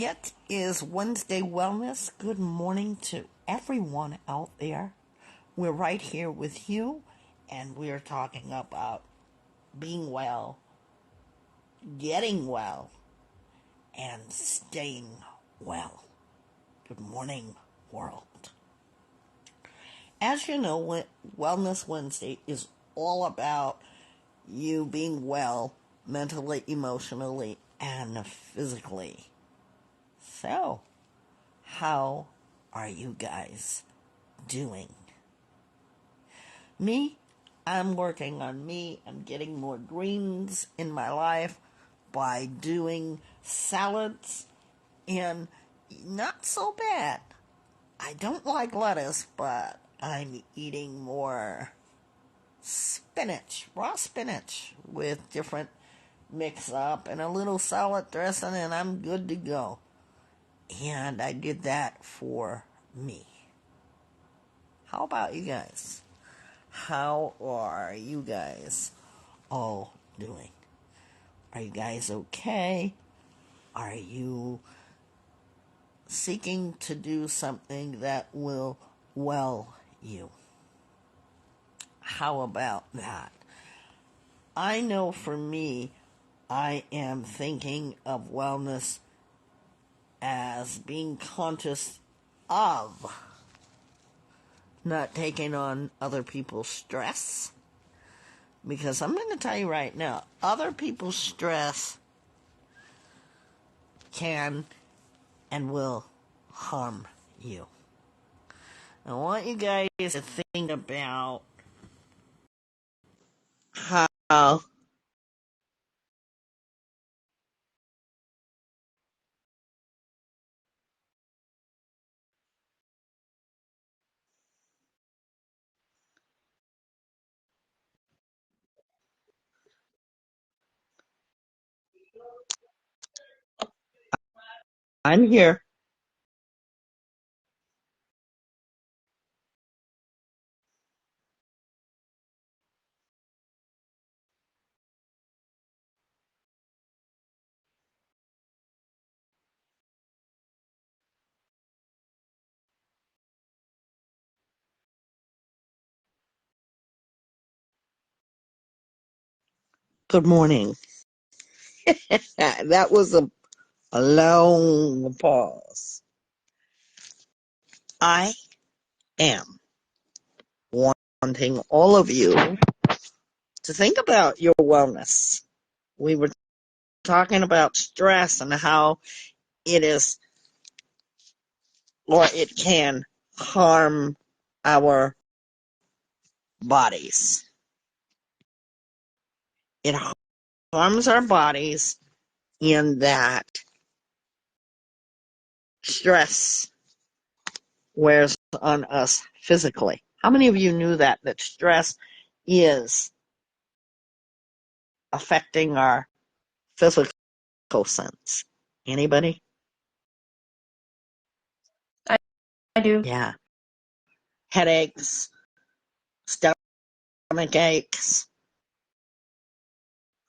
It is Wednesday Wellness. Good morning to everyone out there. We're right here with you, and we're talking about being well, getting well, and staying well. Good morning, world. As you know, Wellness Wednesday is all about you being well mentally, emotionally, and physically. So, how are you guys doing? Me, I'm working on me. I'm getting more greens in my life by doing salads, and not so bad. I don't like lettuce, but I'm eating more spinach, raw spinach, with different mix up and a little salad dressing, and I'm good to go. And I did that for me. How about you guys? How are you guys all doing? Are you guys okay? Are you seeking to do something that will well you? How about that? I know for me, I am thinking of wellness as being conscious of not taking on other people's stress. Because I'm going to tell you right now, other people's stress can and will harm you. I want you guys to think about how I'm here. Good morning. That was a long pause. I am wanting all of you to think about your wellness. We were talking about stress and how it is, or it can harm our bodies. It harms our bodies in that stress wears on us physically. How many of you knew that stress is affecting our physical sense? Anybody? I do. Yeah. Headaches, stomach aches,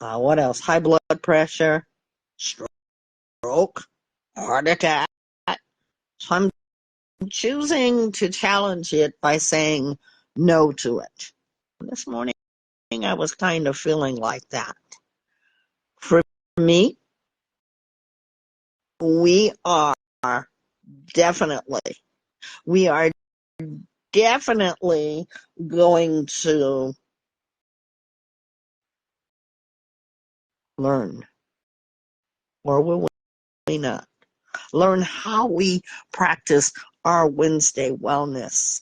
what else? High blood pressure, stroke, heart attack. So I'm choosing to challenge it by saying no to it. This morning I was kind of feeling like that. For me, we are definitely, we are definitely going to learn, or will we not? Learn how we practice our Wednesday wellness.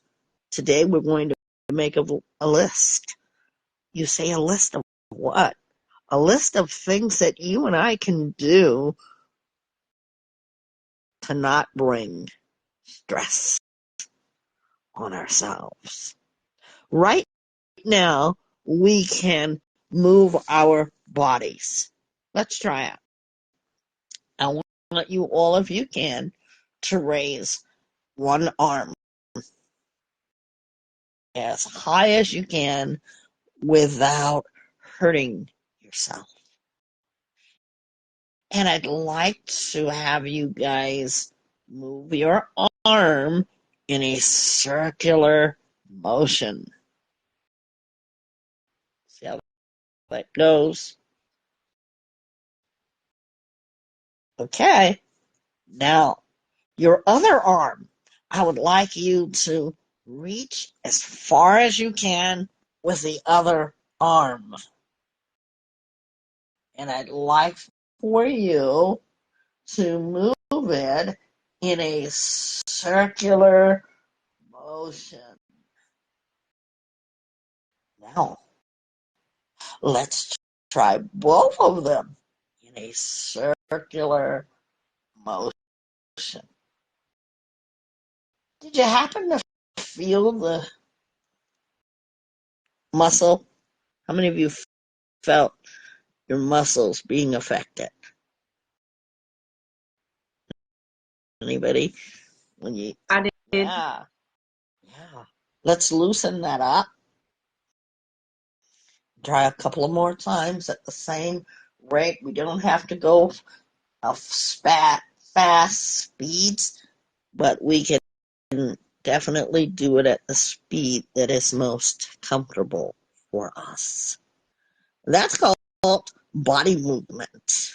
Today we're going to make a list. You say a list of what? A list of things that you and I can do to not bring stress on ourselves. Right now, we can move our bodies. Let's try it. I want you, all of you can, to raise one arm as high as you can without hurting yourself. And I'd like to have you guys move your arm in a circular motion. See how that goes? Okay. Now, your other arm, I would like you to reach as far as you can with the other arm. And I'd like for you to move it in a circular motion. Now, let's try both of them in a circular motion. Did you happen to feel the muscle? How many of you felt your muscles being affected? Anybody? When you, I did. yeah, yeah. Let's loosen that up. Try a couple of more times at the same rate. We don't have to go fast speeds, but we can definitely do it at the speed that is most comfortable for us. That's called body movement.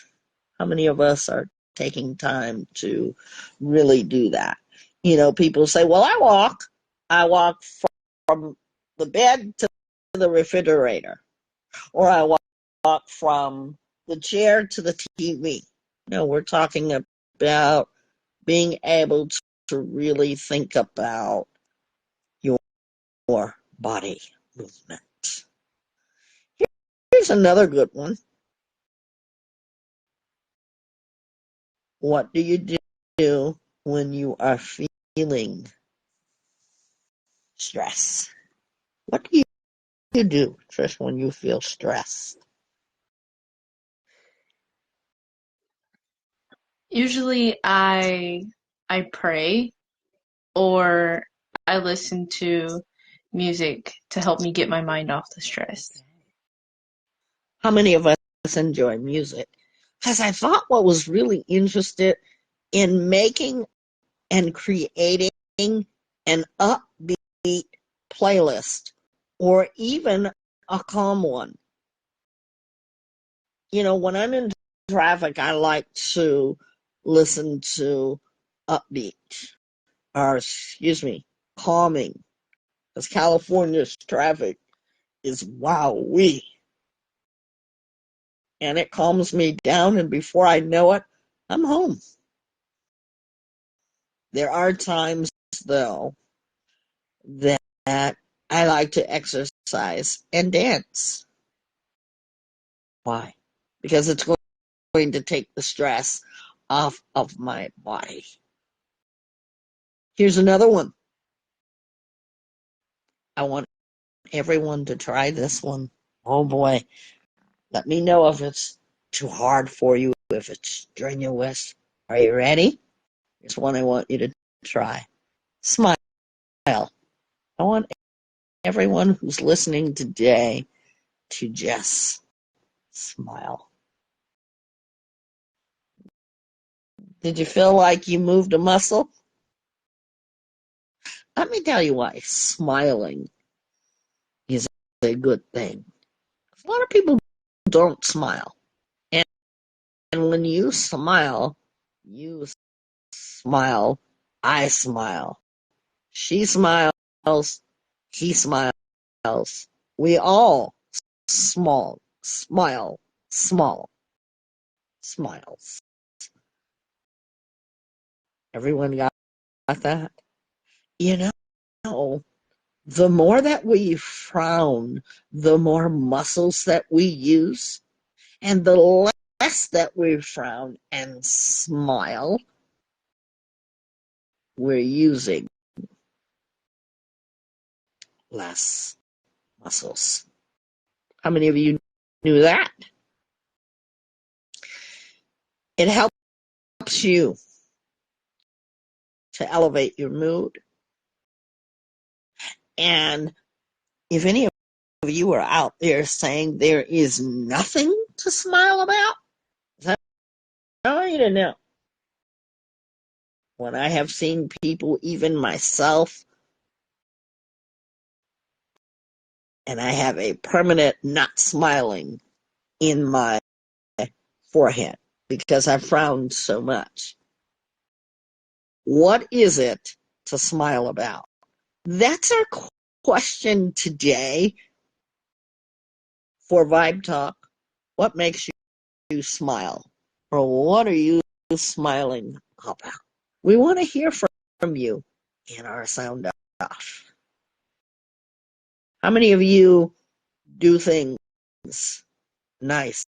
How many of us are taking time to really do that? You know, people say, well, I walk from the bed to the refrigerator, or I walk from the chair to the TV. No, we're talking about being able to really think about your body movement. Here's another good one. What do you do when you are feeling stress? What do you do, Trish, when you feel stressed? Usually I pray or I listen to music to help me get my mind off the stress. How many of us enjoy music? Because I thought what was really interested in making and creating an upbeat playlist or even a calm one. You know, when I'm in traffic, I like to listen to upbeat, or excuse me, calming, because California's traffic is wowee. And it calms me down, and before I know it, I'm home. There are times, though, that I like to exercise and dance. Why? Because it's going to take the stress off of my body. Here's another one. I want everyone to try this one. Oh boy. Let me know if it's too hard for you, if it's strenuous. Are you ready? Here's one I want you to try. Smile. I want everyone who's listening today to just smile. Did you feel like you moved a muscle? Let me tell you why smiling is a good thing. A lot of people don't smile. And when you smile, I smile. She smiles, he smiles. We all small smiles. Everyone got that? You know, the more that we frown, the more muscles that we use, and the less that we frown and smile, we're using less muscles. How many of you knew that? It helps you to elevate your mood. And if any of you are out there saying there is nothing to smile about, I want you to know, when I have seen people, even myself, and I have a permanent not smiling in my forehead because I frowned so much. What is it to smile about? That's our question today for Vibe Talk. What makes you smile? Or what are you smiling about? We want to hear from you in our sound off. How many of you do things nice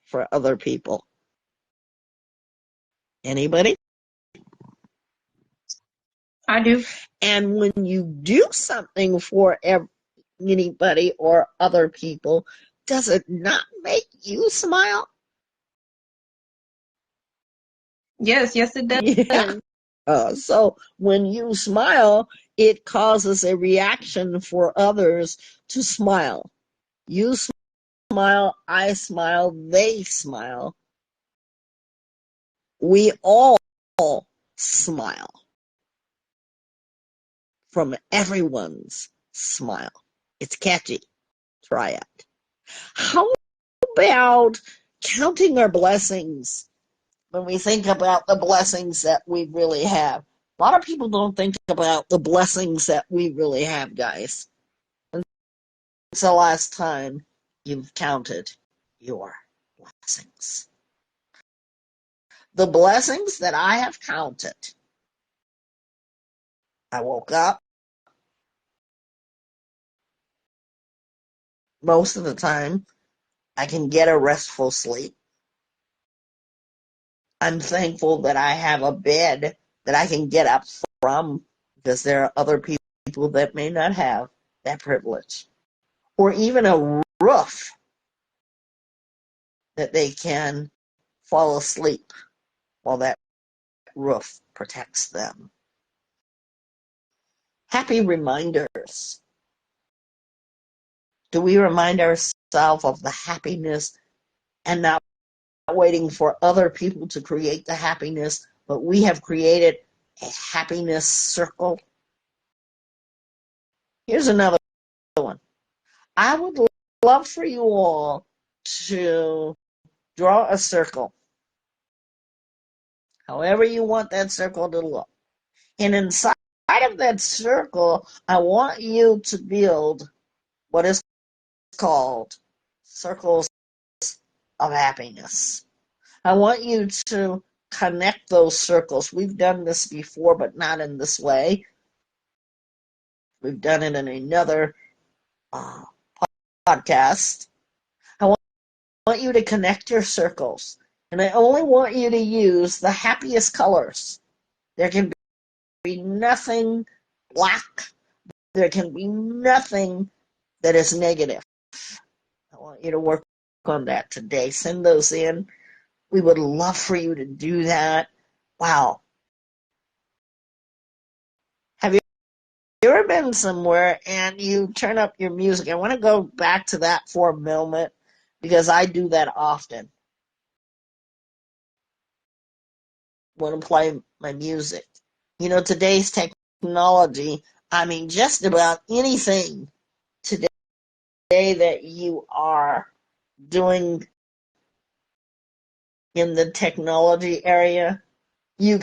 for other people? Anybody? I do. And when you do something for anybody or other people, does it not make you smile? Yes, yes, it Yeah. does. So when you smile, it causes a reaction for others to smile. You smile, I smile, they smile. We all smile from everyone's smile. It's catchy. Try it. How about counting our blessings when we think about the blessings that we really have? A lot of people don't think about the blessings that we really have, guys. When's the last time you've counted your blessings? The blessings that I have counted. I woke up. Most of the time, I can get a restful sleep. I'm thankful that I have a bed that I can get up from because there are other people that may not have that privilege. Or even a roof that they can fall asleep while that roof protects them. Happy reminders. Do we remind ourselves of the happiness and not waiting for other people to create the happiness, but we have created a happiness circle? Here's another one. I would love for you all to draw a circle, however you want that circle to look. And inside of that circle, I want you to build what is called circles of happiness. I want you to connect those circles. We've done this before, but not in this way. We've done it in another uh, podcast. I want you to connect your circles. And I only want you to use the happiest colors. There can be nothing black. There can be nothing that is negative. I want you to work on that today. Send those in. We would love for you to do that. Wow. Have you ever been somewhere and you turn up your music? I want to go back to that for a moment because I do that often. Want to play my music. You know, today's technology, I mean, just about anything today that you are doing in the technology area, you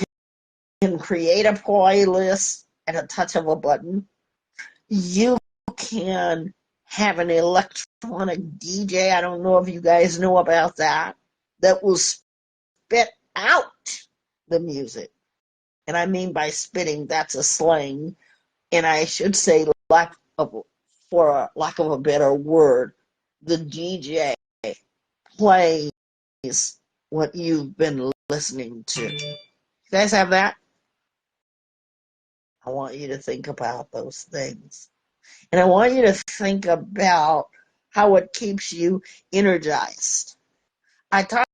can create a playlist at a touch of a button. You can have an electronic DJ. I don't know if you guys know about that. That will spit out the music. And I mean by spitting, that's a slang. And I should say, for lack of a better word, the DJ plays what you've been listening to. You guys have that? I want you to think about those things. And I want you to think about how it keeps you energized. I talked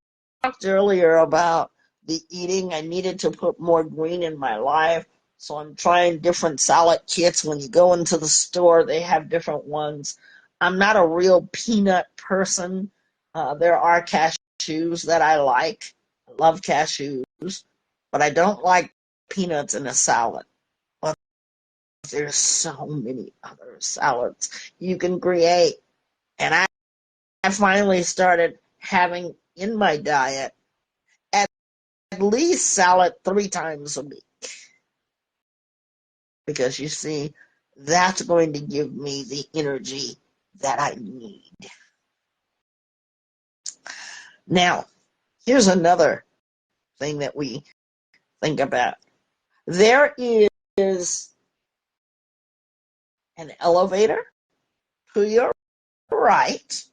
earlier about the eating. I needed to put more green in my life. So I'm trying different salad kits. When you go into the store, they have different ones. I'm not a real peanut person. There are cashews that I like. I love cashews, but I don't like peanuts in a salad. But there's so many other salads you can create. And I finally started having in my diet at least salad 3 times a week. Because you see, that's going to give me the energy that I need. Now, here's another thing that we think about. There is an elevator to your right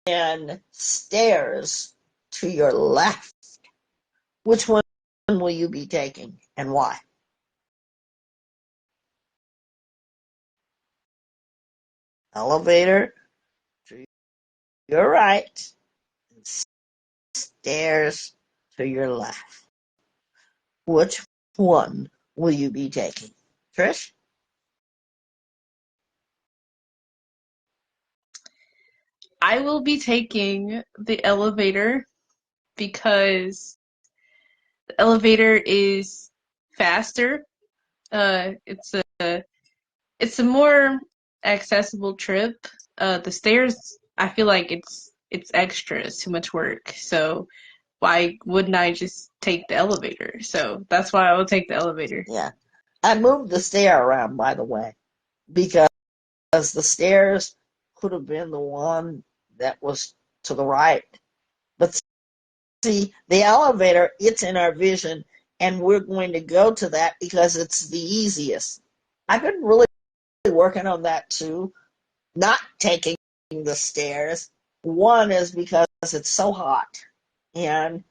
and stairs to your left. Which one will you be taking and why? Elevator to your right and stairs to your left. Which one will you be taking? Trish? I will be taking the elevator because the elevator is faster. It's a more accessible trip. The stairs, I feel like it's extra. It's too much work. So why wouldn't I just take the elevator? So that's why I will take the elevator. Yeah. I moved the stair around, by the way, because the stairs could have been the one that was to the right. But see, the elevator, it's in our vision, and we're going to go to that because it's the easiest. I've been really working on that too, not taking the stairs. One is because it's so hot. And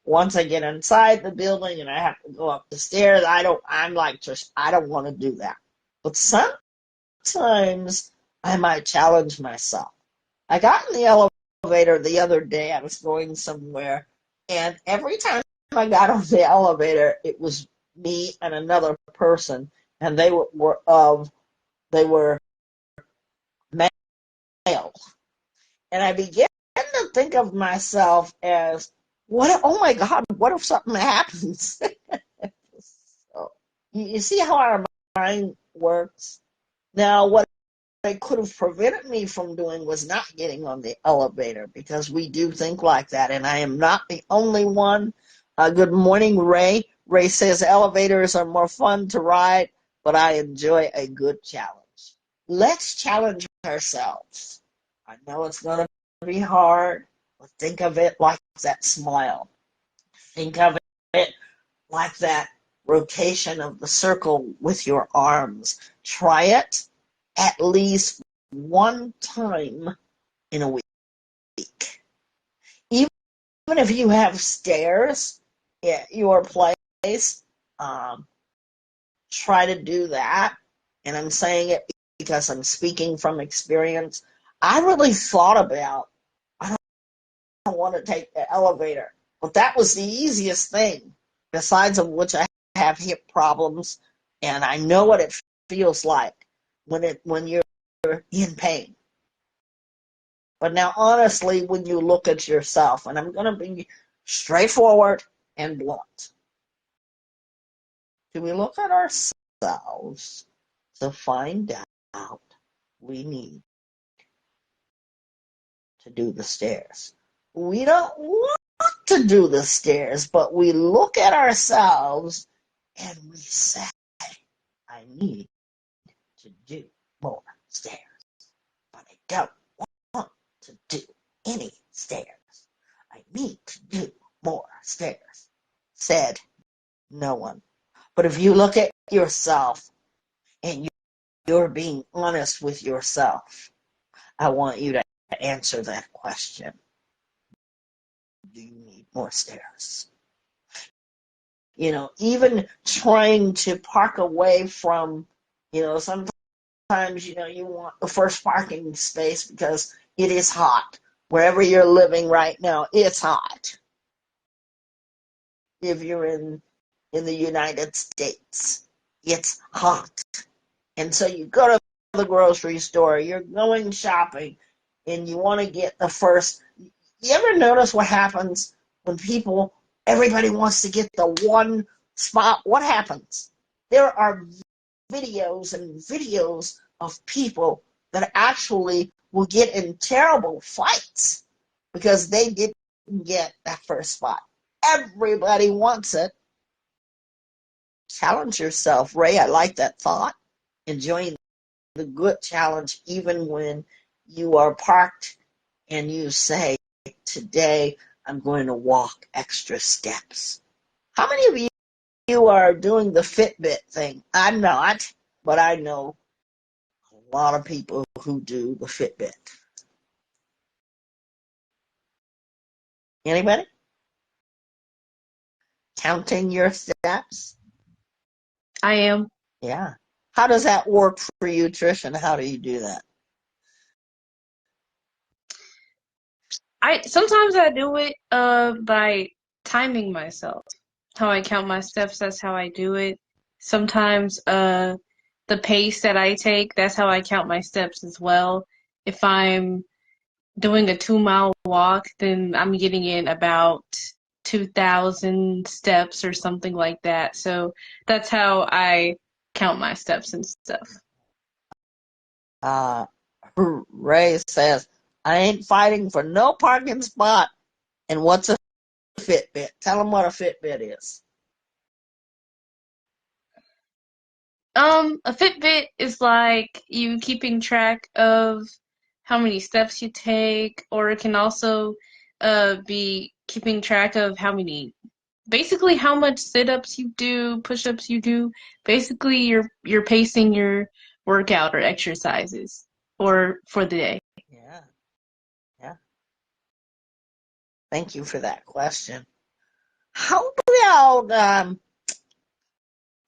once I get inside the building and I have to go up the stairs, I'm like, Trish, I don't want to do that. But sometimes I might challenge myself. I got in the elevator the other day. I was going somewhere, and every time I got on the elevator, it was me and another person, and they were male. And I began to think of myself as, what? Oh my God! What if something happens? So, you see how our mind works. Now, what it could have prevented me from doing was not getting on the elevator because we do think like that, and I am not the only one. Good morning, Ray. Ray says elevators are more fun to ride, but I enjoy a good challenge. Let's challenge ourselves. I know it's going to be hard, but think of it like that smile. Think of it like that rotation of the circle with your arms. Try it at least one time in a week. Even if you have stairs at your place, um, try to do that. And I'm saying it because I'm speaking from experience. I really thought about, I don't want to take the elevator, but that was the easiest thing, besides of which I have hip problems, and I know what it feels like when you're in pain. But now, honestly, when you look at yourself, and I'm going to be straightforward and blunt, do we look at ourselves to find out we need to do the stairs? We don't want to do the stairs, but we look at ourselves and we say, I need to do more stairs, but I don't want to do any stairs. I need to do more stairs. Said no one. But if you look at yourself and you're being honest with yourself, I want you to answer that question. Do you need more stairs? You know, even trying to park away from, sometimes, you want the first parking space because it is hot. Wherever you're living right now, it's hot. If you're in the United States, it's hot. And so you go to the grocery store, you're going shopping, and you want to get the first, You ever notice what happens when everybody wants to get the one spot? What happens? There are videos and videos of people that actually will get in terrible fights because they didn't get that first spot. Everybody wants it. Challenge yourself, Ray. I like that thought. Enjoying the good challenge even when you are parked and you say, today I'm going to walk extra steps. How many of you are doing the Fitbit thing? I'm not, but I know a lot of people who do the Fitbit. Anybody? Counting your steps? I am. Yeah. How does that work for you, Trish, and how do you do that? I sometimes I do it by timing myself. How I count my steps, that's how I do it. Sometimes the pace that I take, that's how I count my steps as well. If I'm doing a 2 mile walk, then I'm getting in about 2,000 steps or something like that. So that's how I count my steps and stuff. Uh, Ray says, I ain't fighting for no parking spot. And what's a Fitbit? Tell them what a Fitbit is. A Fitbit is like you keeping track of how many steps you take, or it can also be keeping track of basically how much sit-ups you do, push-ups you do. Basically, you're pacing your workout or exercises or for the day. Yeah, yeah. Thank you for that question. How about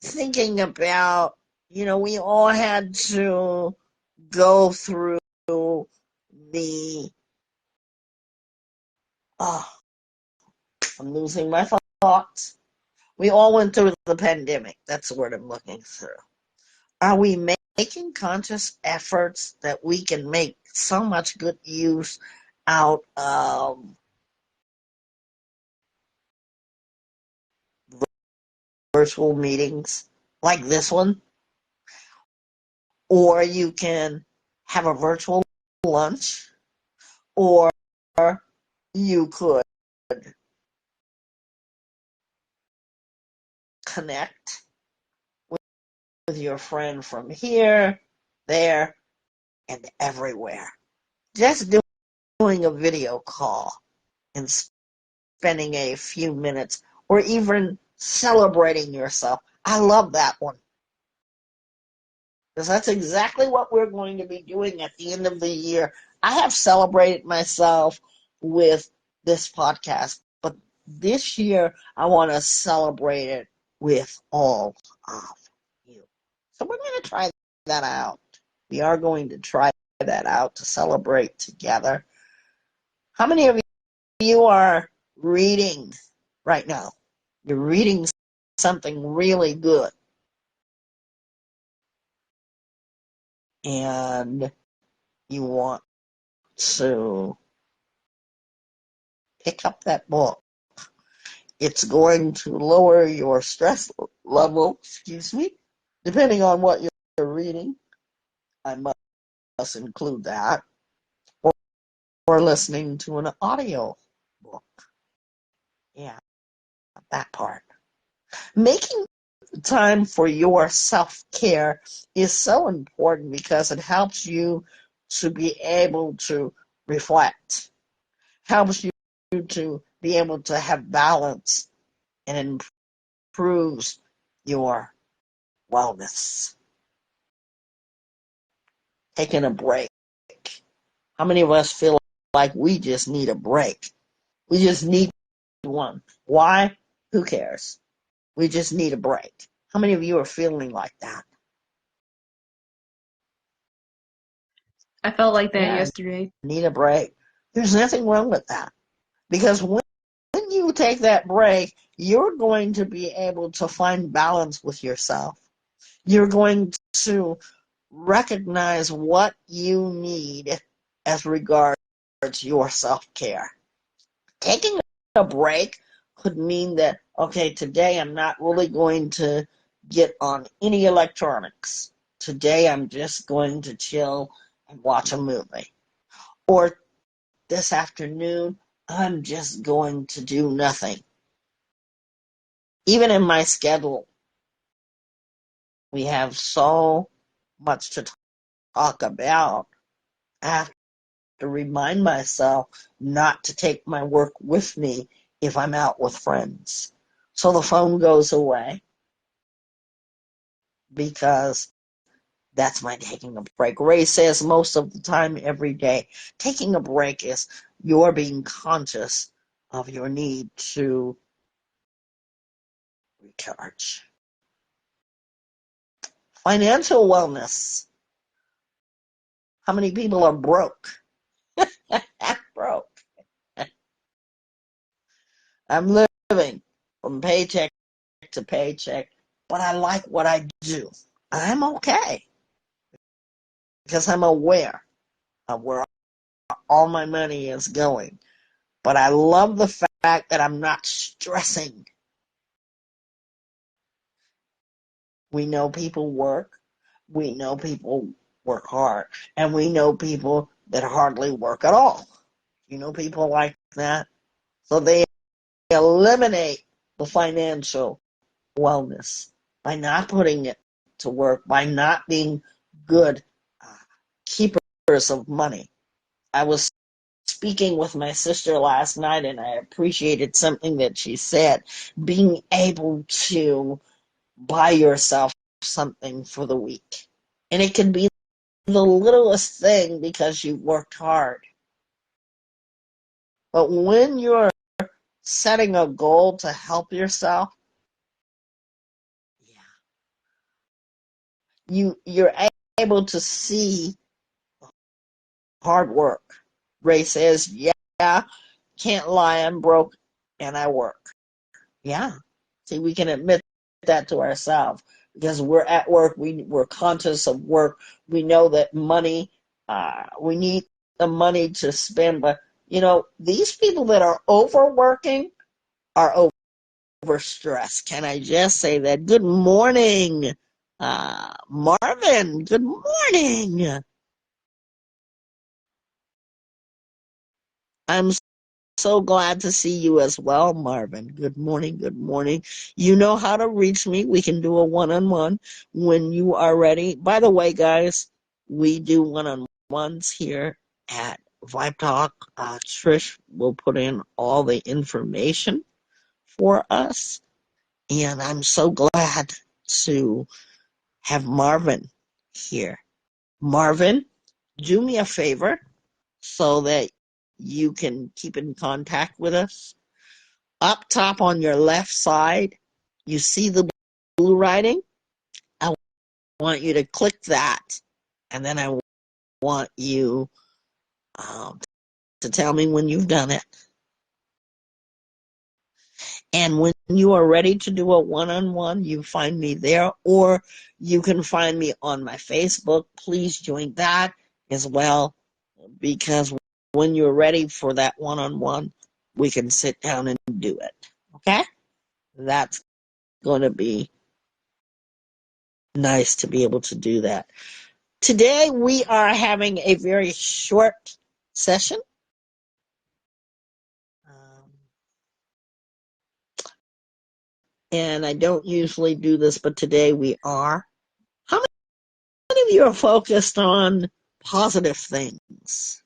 thinking about, we all had to go through the, oh, I'm losing my thoughts. We all went through the pandemic. That's the word I'm looking through. Are we making conscious efforts that we can make so much good use out of virtual meetings like this one? Or you can have a virtual lunch, or you could connect with your friend from here, there, and everywhere. Just doing a video call and spending a few minutes, or even celebrating yourself. I love that one. Because that's exactly what we're going to be doing at the end of the year. I have celebrated myself with this podcast, but this year I want to celebrate it with all of you. So we're going to try that out. We are going to try that out to celebrate together. How many of you are reading right now? You're reading something really good, and you want to pick up that book. It's going to lower your stress level, depending on what you're reading. I must include that. Or, or listening to an audio book. Yeah, that part. Making time for your self-care is so important because it helps you to be able to reflect, helps you to be able to have balance, and improves your wellness. Taking a break. How many of us feel like we just need a break? We just need one. Why? Who cares? We just need a break. How many of you are feeling like that? I felt like that Yeah, yesterday. need a break. There's nothing wrong with that. Because when you take that break, you're going to be able to find balance with yourself. You're going to recognize what you need as regards your self-care. Taking a break could mean that, okay, today I'm not really going to get on any electronics. Today I'm just going to chill and watch a movie. Or this afternoon, I'm just going to do nothing. Even in my schedule, we have so much to talk about. I have to remind myself not to take my work with me if I'm out with friends. So the phone goes away because that's my taking a break. Ray says most of the time, every day, taking a break is you're being conscious of your need to recharge. Financial wellness. How many people are broke? Broke. I'm living from paycheck to paycheck, but I like what I do. I'm okay because I'm aware of where all my money is going. But I love the fact that I'm not stressing. We know people work. We know people work hard. And we know people that hardly work at all. You know people like that? So they eliminate the financial wellness by not putting it to work, by not being good keepers of money. I was speaking with my sister last night and I appreciated something that she said. Being able to buy yourself something for the week. And it can be the littlest thing because you worked hard. But when you're setting a goal to help yourself, you're able to see hard work. Ray says, yeah, can't lie, I'm broke and I work. Yeah. See, we can admit that to ourselves because we're at work, we're conscious of work. We know that money, we need the money to spend. But, these people that are overworking are overstressed. Can I just say that? Good morning, Marvin. Good morning. I'm so glad to see you as well, Marvin. Good morning. Good morning. You know how to reach me. We can do a one-on-one when you are ready. By the way, guys, we do one-on-ones here at Vibe Talk. Trish will put in all the information for us. And I'm so glad to have Marvin here. Marvin, do me a favor so that you can keep in contact with us. Up top on your left side, you see the blue writing? I want you to click that. And then I want you to tell me when you've done it. And when you are ready to do a one-on-one, you find me there, or you can find me on my Facebook. Please join that as well, because when you're ready for that one-on-one, we can sit down and do it. Okay? That's going to be nice to be able to do that. Today, we are having a very short session. And I don't usually do this, but today we are. How many of you are focused on positive things?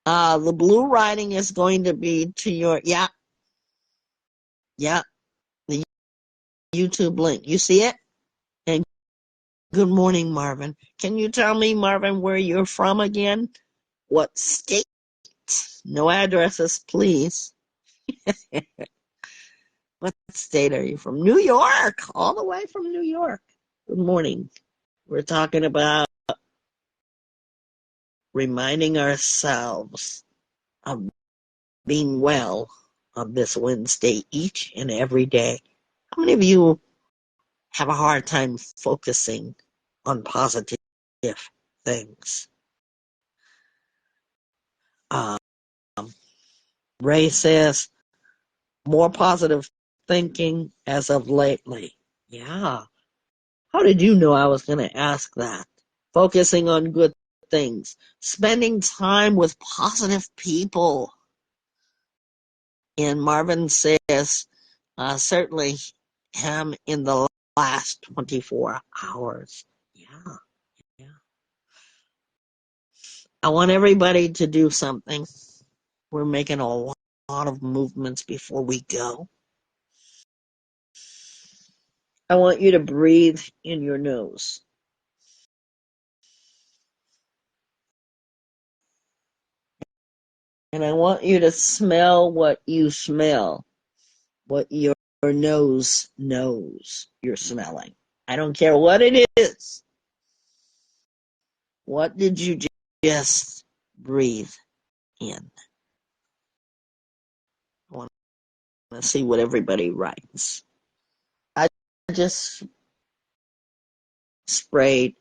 The blue writing is going to be to your, yeah, the YouTube link. You see it? And good morning, Marvin. Can you tell me, Marvin, where you're from again? What state? No addresses, please. What state are you from? New York, all the way from New York. Good morning. We're talking about reminding ourselves of being well on this Wednesday each and every day. How many of you have a hard time focusing on positive things? Um, Ray says, more positive thinking as of lately. Yeah. How did you know I was going to ask that? Focusing on good things. Spending time with positive people. And Marvin says, certainly him in the last 24 hours. Yeah, yeah. I want everybody to do something. We're making a lot of movements before we go. I want you to breathe in your nose. And I want you to smell what you smell, what your nose knows you're smelling. I don't care what it is. What did you just breathe in? I want to see what everybody writes. I just sprayed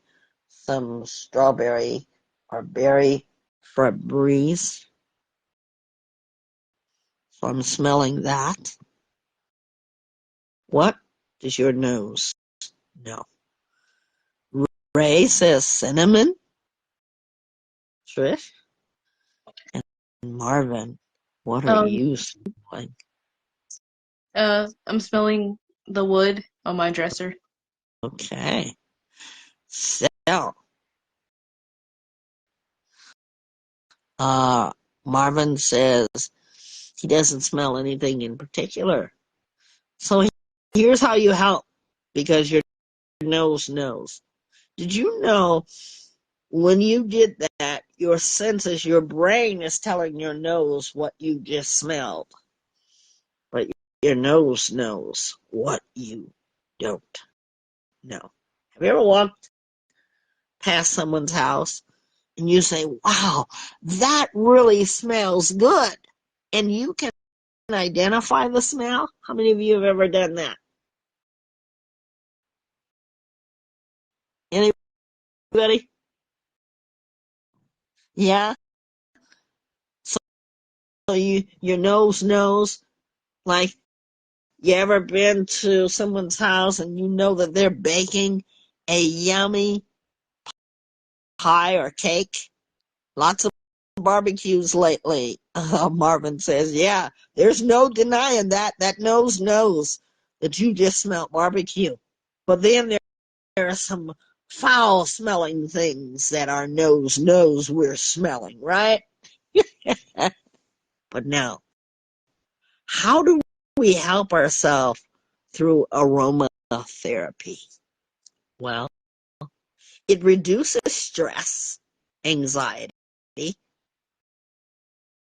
some strawberry or berry Febreze. So I'm smelling that. What does your nose know? Ray says cinnamon. Trish and Marvin, what are Um, you smelling? I'm smelling the wood on my dresser. Okay. So, Marvin says he doesn't smell anything in particular. So here's how you help, because your nose knows. Did you know when you did that, your senses, your brain is telling your nose what you just smelled, but your nose knows what you don't know. Have you ever walked past someone's house and you say, wow, that really smells good? And you can identify the smell? How many of you have ever done that? Anybody? Yeah? So your nose knows, like, you ever been to someone's house and you know that they're baking a yummy pie or cake? Lots of barbecues lately. Marvin says, yeah, there's no denying that. That nose knows that you just smelled barbecue. But then there are some foul smelling things that our nose knows we're smelling, right? But now, how do we help ourselves through aromatherapy? Well, it reduces stress, anxiety,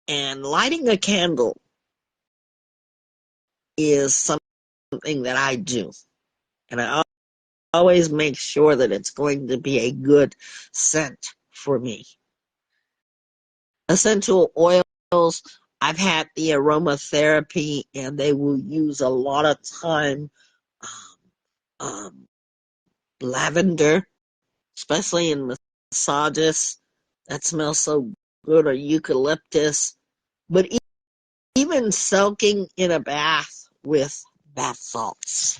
and lighting a candle is something that I do. And I always make sure that it's going to be a good scent for me. Essential oils, I've had the aromatherapy, and they will use a lot of time. Um, um, Lavender, especially in massages, that smells so good, or eucalyptus. But even soaking in a bath with bath salts.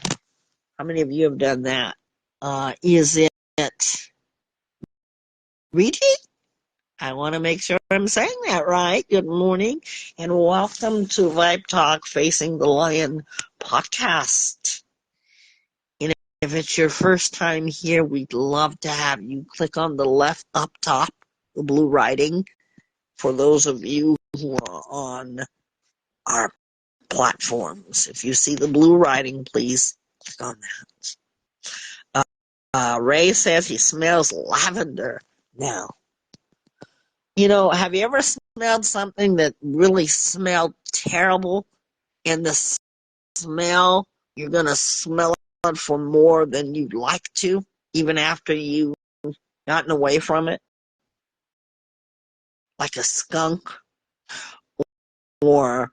How many of you have done that? Is it Regi? I want to make sure I'm saying that right. Good morning and welcome to Vibe Talk Facing the Lion podcast. And if it's your first time here, we'd love to have you click on the left up top, the blue writing, for those of you who are on our platforms. If you see the blue writing, please click on that. Ray says he smells lavender now. You know, have you ever smelled something that really smelled terrible? And the smell, you're going to smell it for more than you'd like to, even after you've gotten away from it? Like a skunk, or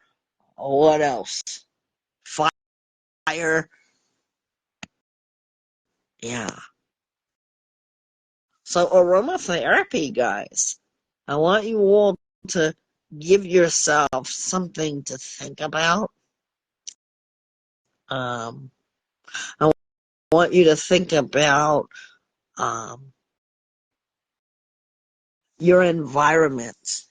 what else? Fire. Yeah. So aromatherapy, guys. I want you all to give yourself something to think about. I want you to think about your environment.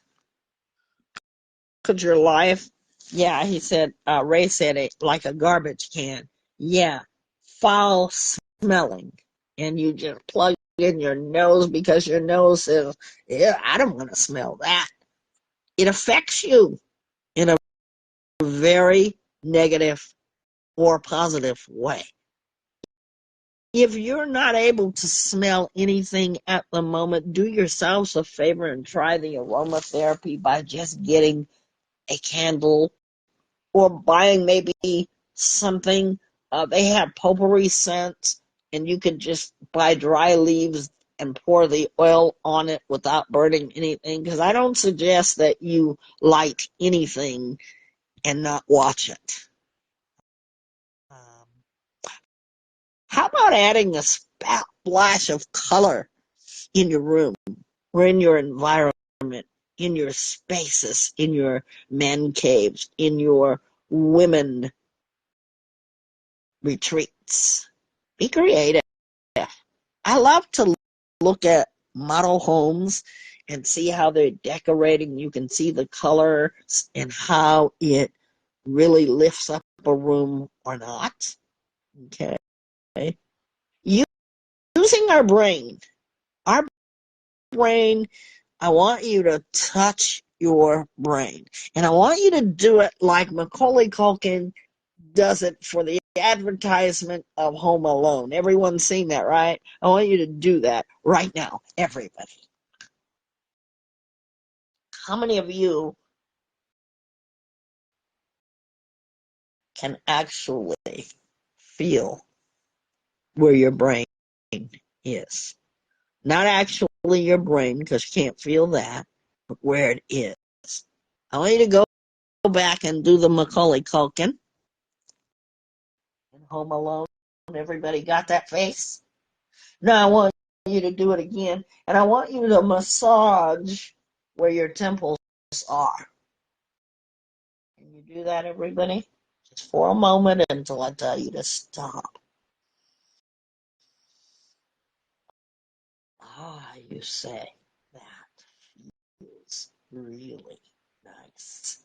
Could your life, yeah, he said, Ray said it like a garbage can. Yeah, foul smelling. And you just plug in your nose because your nose says, yeah, I don't want to smell that. It affects you in a very negative or positive way. If you're not able to smell anything at the moment, do yourselves a favor and try the aromatherapy by just getting a candle or buying maybe something. They have potpourri scents, and you could just buy dry leaves and pour the oil on it without burning anything. Because I don't suggest that you light anything and not watch it. How about adding a splash of color in your room or in your environment, in your spaces, in your man caves, in your women retreats? Be creative. I love to look at model homes and see how they're decorating. You can see the colors and how it really lifts up a room or not. Okay. Using our brain. Our brain, I want you to touch your brain. And I want you to do it like Macaulay Culkin does it for the advertisement of Home Alone. Everyone's seen that, right? I want you to do that right now, everybody. How many of you can actually feel where your brain is? Not actually your brain, because you can't feel that, but where it is. I want you to go back and do the Macaulay Culkin in Home Alone. Everybody got that face? Now I want you to do it again, and I want you to massage where your temples are. Can you do that, everybody? Just for a moment until I tell you to stop. Ah, you say, that feels really nice,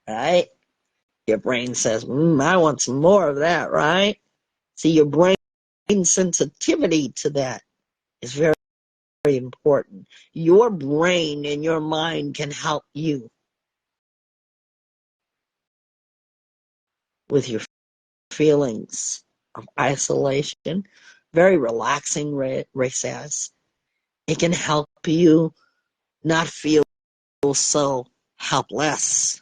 right? Your brain says, I want some more of that, right? See, your brain sensitivity to that is very, very important. Your brain and your mind can help you with your feelings of isolation. Very relaxing, Ray says. It can help you not feel so helpless.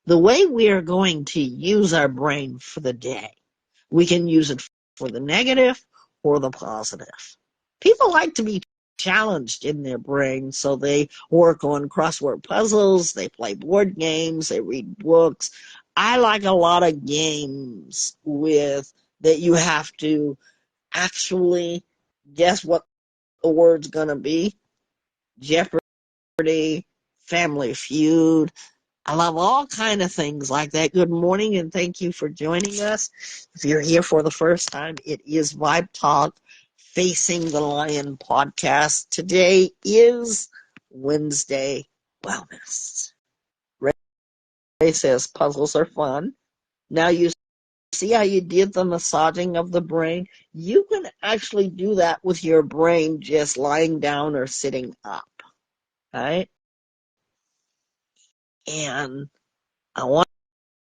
The way we are going to use our brain for the day, we can use it for the negative or the positive. People like to be challenged in their brain, so they work on crossword puzzles, they play board games, they read books. I like a lot of games with that you have to actually guess what the word's going to be. Jeopardy, Family Feud. I love all kind of things like that. Good morning, and thank you for joining us. If you're here for the first time, it is Vibe Talk Facing the Lion podcast. Today is Wednesday Wellness. Ray says puzzles are fun. Now you see how you did the massaging of the brain? You can actually do that with your brain just lying down or sitting up, right? And I want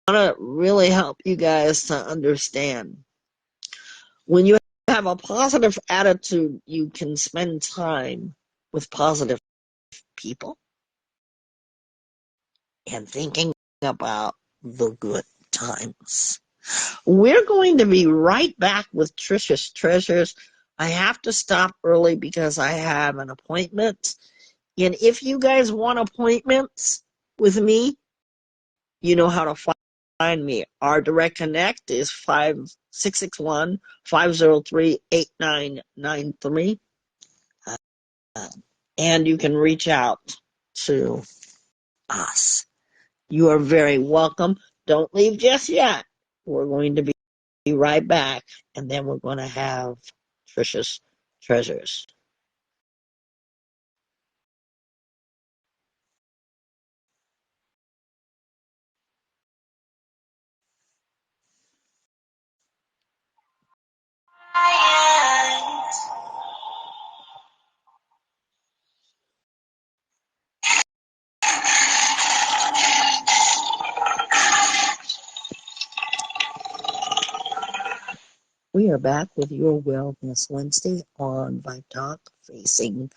to really help you guys to understand. When you have a positive attitude, you can spend time with positive people and thinking about the good times. We're going to be right back with Trisha's Treasures. I have to stop early because I have an appointment. And if you guys want appointments with me, you know how to find me. Our direct connect is 661-503-8993. And you can reach out. to us. You are very welcome. Don't leave just yet. We're going to be right back, and then we're going to have Trisha's treasures. We are back with your Wellness Wednesday on Vibe Talk Facing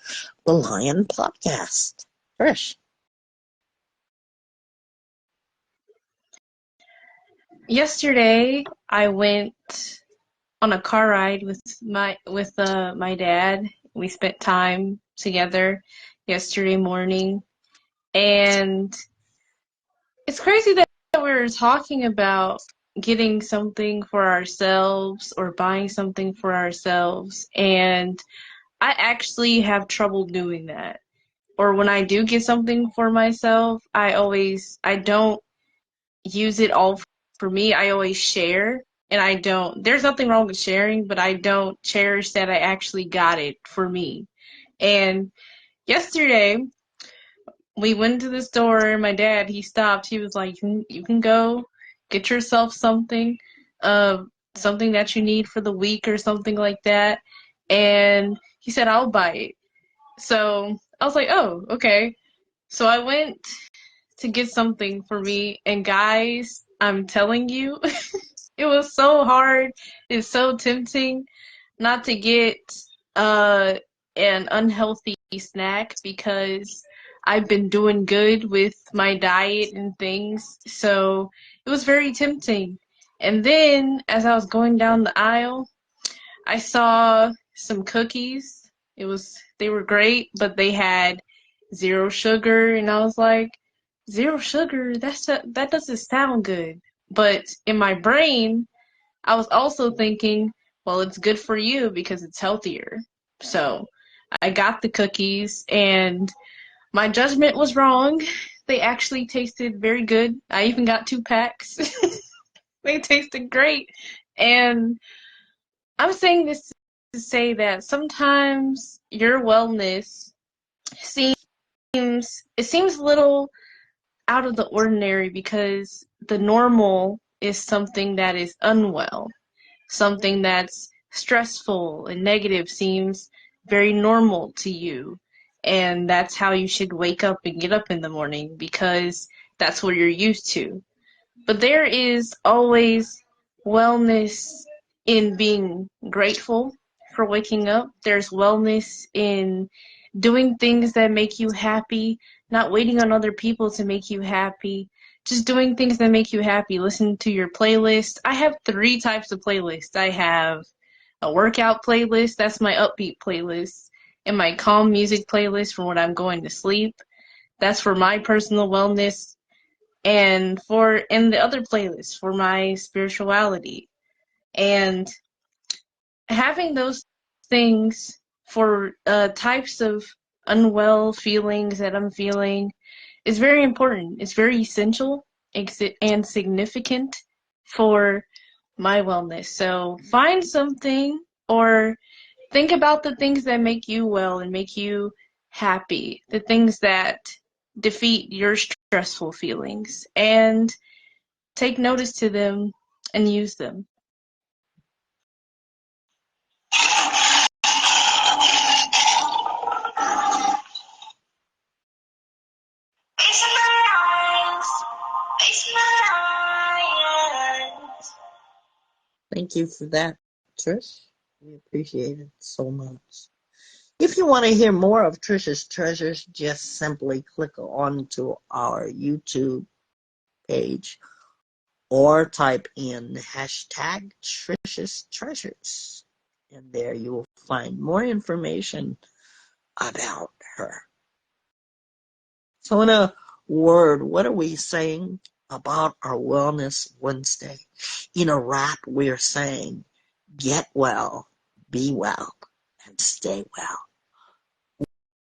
the Lion podcast. Trish. Yesterday, I went on a car ride with my dad. We spent time together yesterday morning, and it's crazy that we're talking about getting something for ourselves or buying something for ourselves, and I actually have trouble doing that. Or when I do get something for myself, I don't use it all for me. I always share, and there's nothing wrong with sharing, but I don't cherish that I actually got it for me. And yesterday, we went to the store, and my dad, he stopped. He was like, you can go get yourself something, uh, something that you need for the week or something like that. And he said, I'll buy it. So I was like, oh, okay. So I went to get something for me, and guys, I'm telling you, it was so hard. It's so tempting not to get uh an unhealthy snack because I've been doing good with my diet and things. So it was very tempting. And then as I was going down the aisle, I saw some cookies. They were great, but they had zero sugar, and I was like, zero sugar? That doesn't sound good. But in my brain, I was also thinking, well, it's good for you because it's healthier. So I got the cookies, and my judgment was wrong. They actually tasted very good. I even got 2 packs. They tasted great. And I'm saying this to say that sometimes your wellness seems it seems a little out of the ordinary because the normal is something that is unwell. Something that's stressful and negative seems very normal to you. And that's how you should wake up and get up in the morning because that's what you're used to. But there is always wellness in being grateful for waking up. There's wellness in doing things that make you happy, not waiting on other people to make you happy, just doing things that make you happy. Listen to your playlist. I have 3 types of playlists. I have a workout playlist, that's my upbeat playlist, and my calm music playlist for when I'm going to sleep. That's for my personal wellness and the other playlist for my spirituality. And having those things for types of unwell feelings that I'm feeling is very important. It's very essential and significant for my wellness. So find something or think about the things that make you well and make you happy, the things that defeat your stressful feelings, and take notice to them and use them. Thank you for that, Trish. We appreciate it so much. If you want to hear more of Trish's treasures, just simply click on to our YouTube page or type in hashtag Trish's treasures. And there you will find more information about her. So in a word, what are we saying about our Wellness Wednesday? In a wrap, we're saying, get well, be well, and stay well.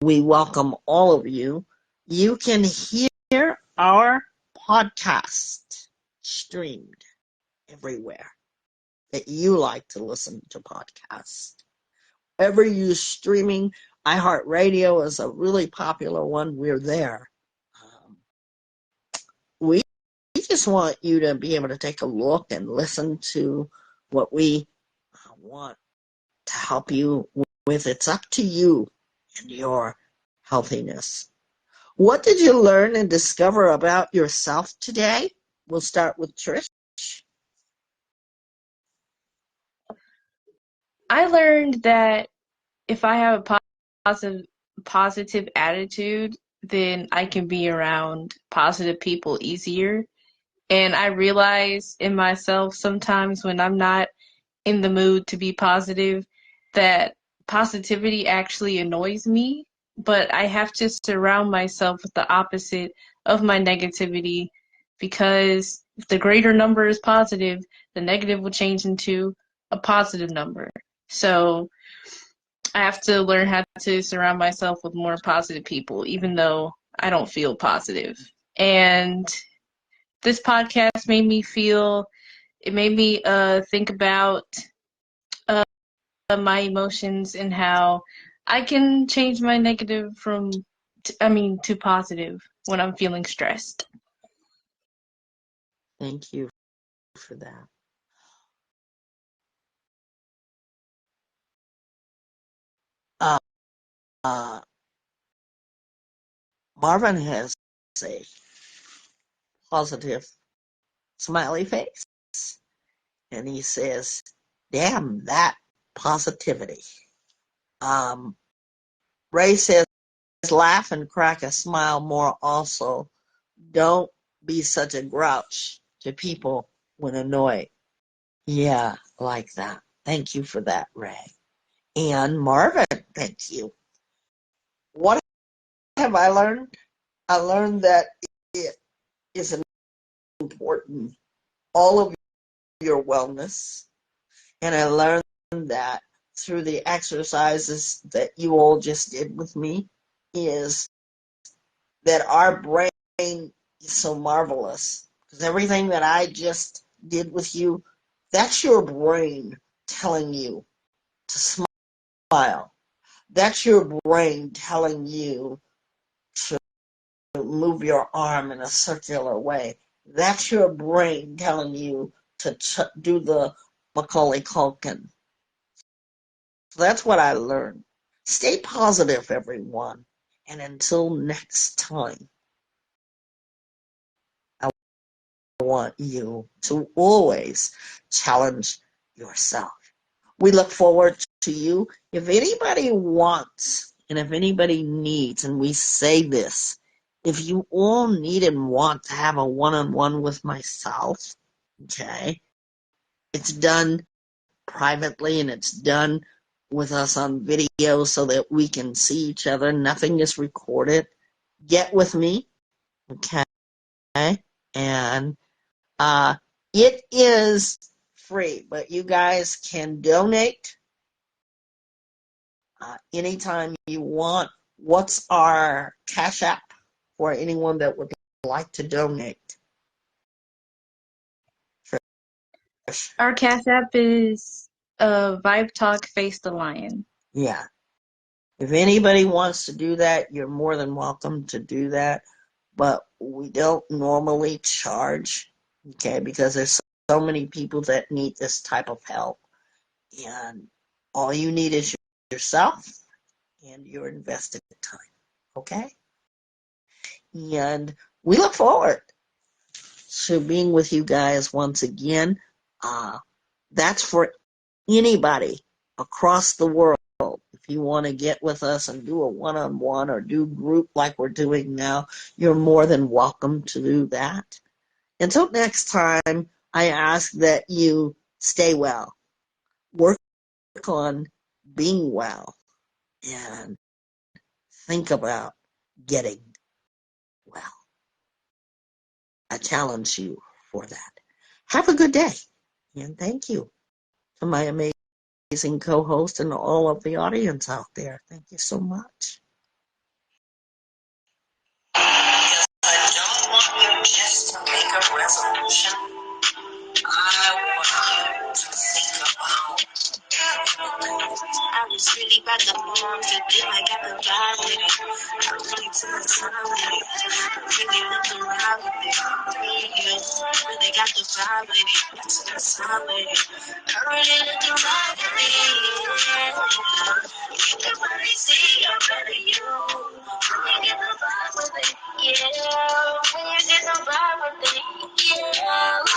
We welcome all of you You can hear our podcast streamed everywhere that you like to listen to podcasts. Wherever you're streaming, iHeartRadio is a really popular one. We're there. We just want you to be able to take a look and listen to what we want to help you with. It's up to you and your healthiness. What did you learn and discover about yourself today? We'll start with Trish. I learned that if I have a positive attitude, then I can be around positive people easier. And I realize in myself sometimes when I'm not in the mood to be positive that positivity actually annoys me, but I have to surround myself with the opposite of my negativity because if the greater number is positive, the negative will change into a positive number. So I have to learn how to surround myself with more positive people, even though I don't feel positive. And this podcast made me feel, it made me think about my emotions and how I can change my negative to positive when I'm feeling stressed. Thank you for that. Uh, uh, Marvin has a positive smiley face, and he says, "Damn that positivity." Um, Ray says, "Laugh and crack a smile more. Also, don't be such a grouch to people when annoyed." Yeah, like that. Thank you for that, Ray. And Marvin, thank you. What have I learned? I learned that it is important, all of your wellness. And I learned that through the exercises that you all just did with me, is that our brain is so marvelous. Because everything that I just did with you, that's your brain telling you to smile. That's your brain telling you to move your arm in a circular way. That's your brain telling you to do the Macaulay Culkin. So that's what I learned. Stay positive, everyone. And until next time, I want you to always challenge yourself. We look forward to you. If anybody wants and if anybody needs, and we say this, if you all need and want to have a one-on-one with myself, okay, it's done privately and it's done with us on video so that we can see each other. Nothing is recorded. Get with me, okay? And it is free, but you guys can donate anytime you want. What's our Cash App for anyone that would like to donate? Our Cash App is vibetalkfacethelion. Yeah. If anybody wants to do that, you're more than welcome to do that. But we don't normally charge, okay, because there's so many people that need this type of help. And all you need is yourself and your invested time, okay? And we look forward to being with you guys once again. That's for anybody across the world. If you want to get with us and do a one-on-one or do group like we're doing now, you're more than welcome to do that. Until next time, I ask that you stay well, work on being well, and think about getting well. I challenge you for that. Have a good day, and thank you to my amazing co-host and all of the audience out there. Thank you so much. just to make a resolution. I want you to think about. I was really about the mom to feel like I could vibe with it. I really took my time with it. I really looked around with it. Really got the vibe with it. I took my time with it. I really looked around with it. You can really see I'm better you. When you get the vibe with it, yeah. When you get the vibe with it, yeah.